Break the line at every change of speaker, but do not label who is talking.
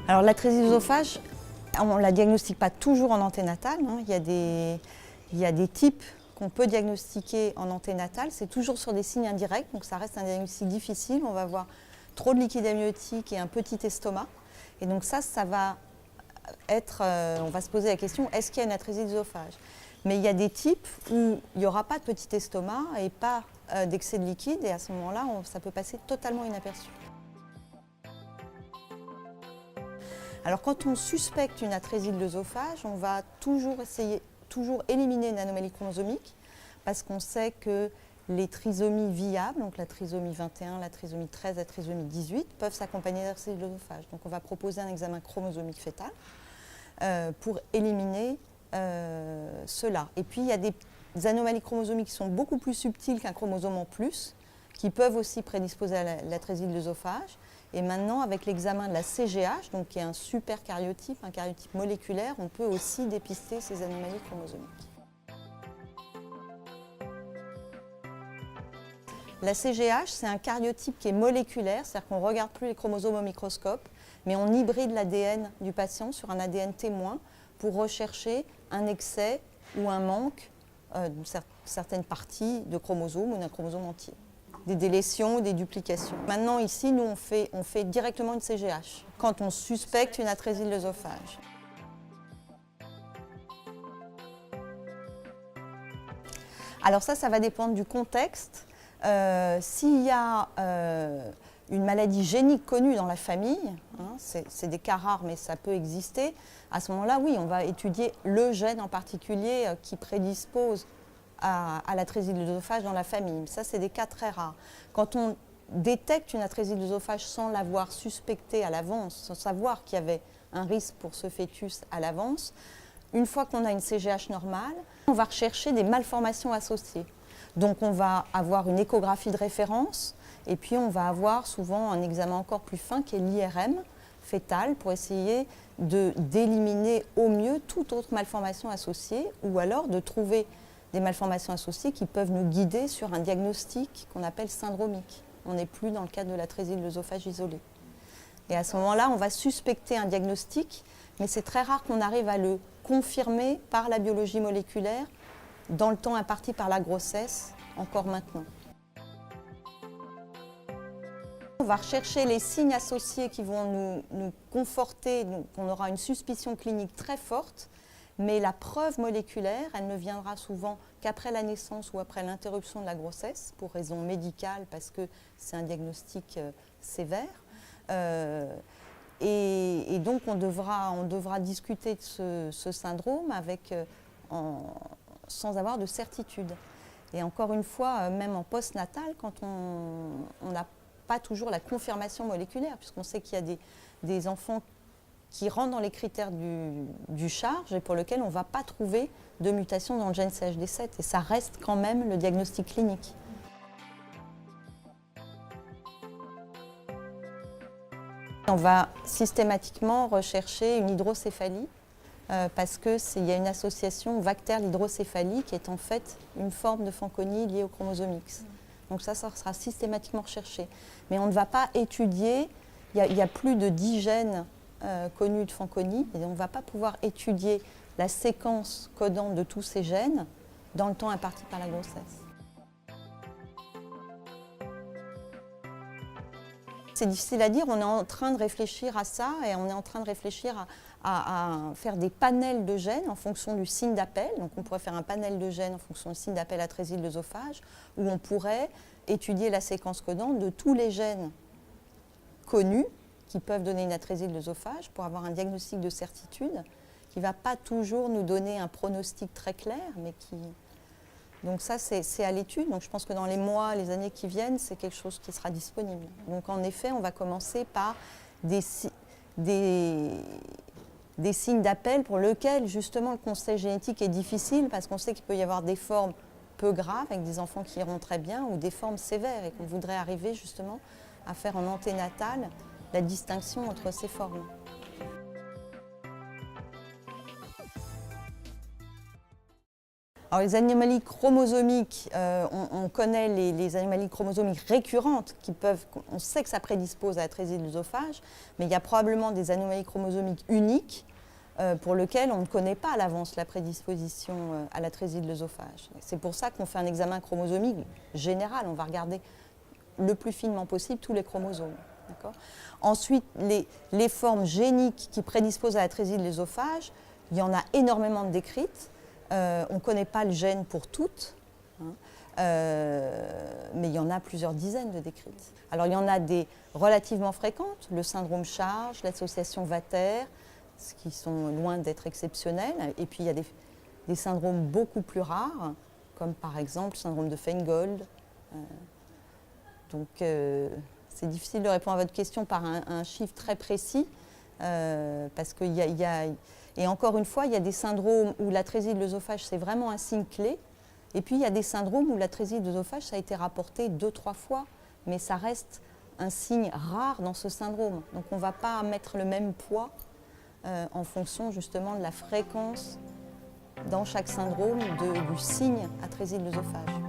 Alors l'atrésie de l'œsophage, on ne la diagnostique pas toujours en anténatal. Il y a des types qu'on peut diagnostiquer en anténatal. C'est toujours sur des signes indirects, donc ça reste un diagnostic difficile. On va avoir trop de liquide amniotique et un petit estomac. Et donc ça va être, on va se poser la question, est-ce qu'il y a une atrésie de l'œsophage? Mais il y a des types où il n'y aura pas de petit estomac et pas d'excès de liquide, et à ce moment-là, ça peut passer totalement inaperçu. Alors quand on suspecte une atrésie de l'œsophage, on va toujours éliminer une anomalie chromosomique, parce qu'on sait que les trisomies viables, donc la trisomie 21, la trisomie 13, la trisomie 18, peuvent s'accompagner d'atrésie de l'œsophage. Donc on va proposer un examen chromosomique fœtal pour éliminer cela. Et puis il y a des anomalies chromosomiques qui sont beaucoup plus subtiles qu'un chromosome en plus, qui peuvent aussi prédisposer à l'atrésie de l'œsophage. Et maintenant, avec l'examen de la CGH, donc qui est un super karyotype, un karyotype moléculaire, on peut aussi dépister ces anomalies chromosomiques. La CGH, c'est un karyotype qui est moléculaire, c'est-à-dire qu'on ne regarde plus les chromosomes au microscope, mais on hybride l'ADN du patient sur un ADN témoin pour rechercher un excès ou un manque d'une certaine partie de chromosomes ou d'un chromosome entier. Des délétions ou des duplications. Maintenant, ici, nous, on fait directement une CGH quand on suspecte une atrésie de l'œsophage. Alors ça va dépendre du contexte. S'il y a une maladie génique connue dans la famille, c'est des cas rares, mais ça peut exister, à ce moment-là, oui, on va étudier le gène en particulier qui prédispose à l'atrésie de l'œsophage dans la famille. Ça, c'est des cas très rares. Quand on détecte une atrésie de l'œsophage sans l'avoir suspectée à l'avance, sans savoir qu'il y avait un risque pour ce fœtus à l'avance, une fois qu'on a une CGH normale, on va rechercher des malformations associées. Donc on va avoir une échographie de référence et puis on va avoir souvent un examen encore plus fin qui est l'IRM fœtal pour essayer d'éliminer au mieux toute autre malformation associée ou alors de trouver des malformations associées qui peuvent nous guider sur un diagnostic qu'on appelle syndromique. On n'est plus dans le cadre de l'atrésie de l'œsophage isolée. Et à ce moment-là, on va suspecter un diagnostic, mais c'est très rare qu'on arrive à le confirmer par la biologie moléculaire dans le temps imparti par la grossesse, encore maintenant. On va rechercher les signes associés qui vont nous conforter, donc on aura une suspicion clinique très forte, mais la preuve moléculaire, elle ne viendra souvent qu'après la naissance ou après l'interruption de la grossesse, pour raison médicale, parce que c'est un diagnostic sévère. Et donc on devra discuter de ce syndrome sans avoir de certitude. Et encore une fois, même en postnatal, quand on n'a pas toujours la confirmation moléculaire, puisqu'on sait qu'il y a des enfants qui rentrent dans les critères du charge et pour lequel on ne va pas trouver de mutation dans le gène CHD7. Et ça reste quand même le diagnostic clinique. On va systématiquement rechercher une hydrocéphalie parce qu'il y a une association bactère-hydrocéphalie qui est en fait une forme de Fanconi liée au chromosome X. Donc ça sera systématiquement recherché. Mais on ne va pas étudier, il y a plus de 10 gènes connus de Fanconi, et on ne va pas pouvoir étudier la séquence codante de tous ces gènes dans le temps imparti par la grossesse. C'est difficile à dire, on est en train de réfléchir à ça et on est en train de réfléchir à faire des panels de gènes en fonction du signe d'appel. Donc on pourrait faire un panel de gènes en fonction du signe d'appel atrésie de l'œsophage où on pourrait étudier la séquence codante de tous les gènes connus qui peuvent donner une atrésie de l'œsophage pour avoir un diagnostic de certitude qui ne va pas toujours nous donner un pronostic très clair, mais qui... Donc ça, c'est à l'étude. Donc je pense que dans les mois, les années qui viennent, c'est quelque chose qui sera disponible. Donc en effet, on va commencer par des signes d'appel pour lesquels justement le conseil génétique est difficile parce qu'on sait qu'il peut y avoir des formes peu graves avec des enfants qui iront très bien ou des formes sévères et qu'on voudrait arriver justement à faire en anténatal la distinction entre ces formes. Alors les anomalies chromosomiques, on connaît les anomalies chromosomiques récurrentes on sait que ça prédispose à la atrésie de l'œsophage, mais il y a probablement des anomalies chromosomiques uniques pour lesquelles on ne connaît pas à l'avance la prédisposition à l'atrésie de l'œsophage. C'est pour ça qu'on fait un examen chromosomique général, on va regarder le plus finement possible tous les chromosomes. Ensuite, les formes géniques qui prédisposent à l'atrésie de l'œsophage, il y en a énormément de décrites. On ne connaît pas le gène pour toutes, mais il y en a plusieurs dizaines de décrites. Alors il y en a des relativement fréquentes, le syndrome Charge, l'association Vater, ce qui sont loin d'être exceptionnels. Et puis il y a des syndromes beaucoup plus rares, comme par exemple le syndrome de Feingold. Donc c'est difficile de répondre à votre question par un chiffre très précis, parce qu'il y a et encore une fois, il y a des syndromes où l'atrésie de l'œsophage, c'est vraiment un signe clé. Et puis, il y a des syndromes où l'atrésie de l'œsophage, ça a été rapporté 2-3 fois, mais ça reste un signe rare dans ce syndrome. Donc, on ne va pas mettre le même poids en fonction justement de la fréquence dans chaque syndrome du signe atrésie de l'œsophage.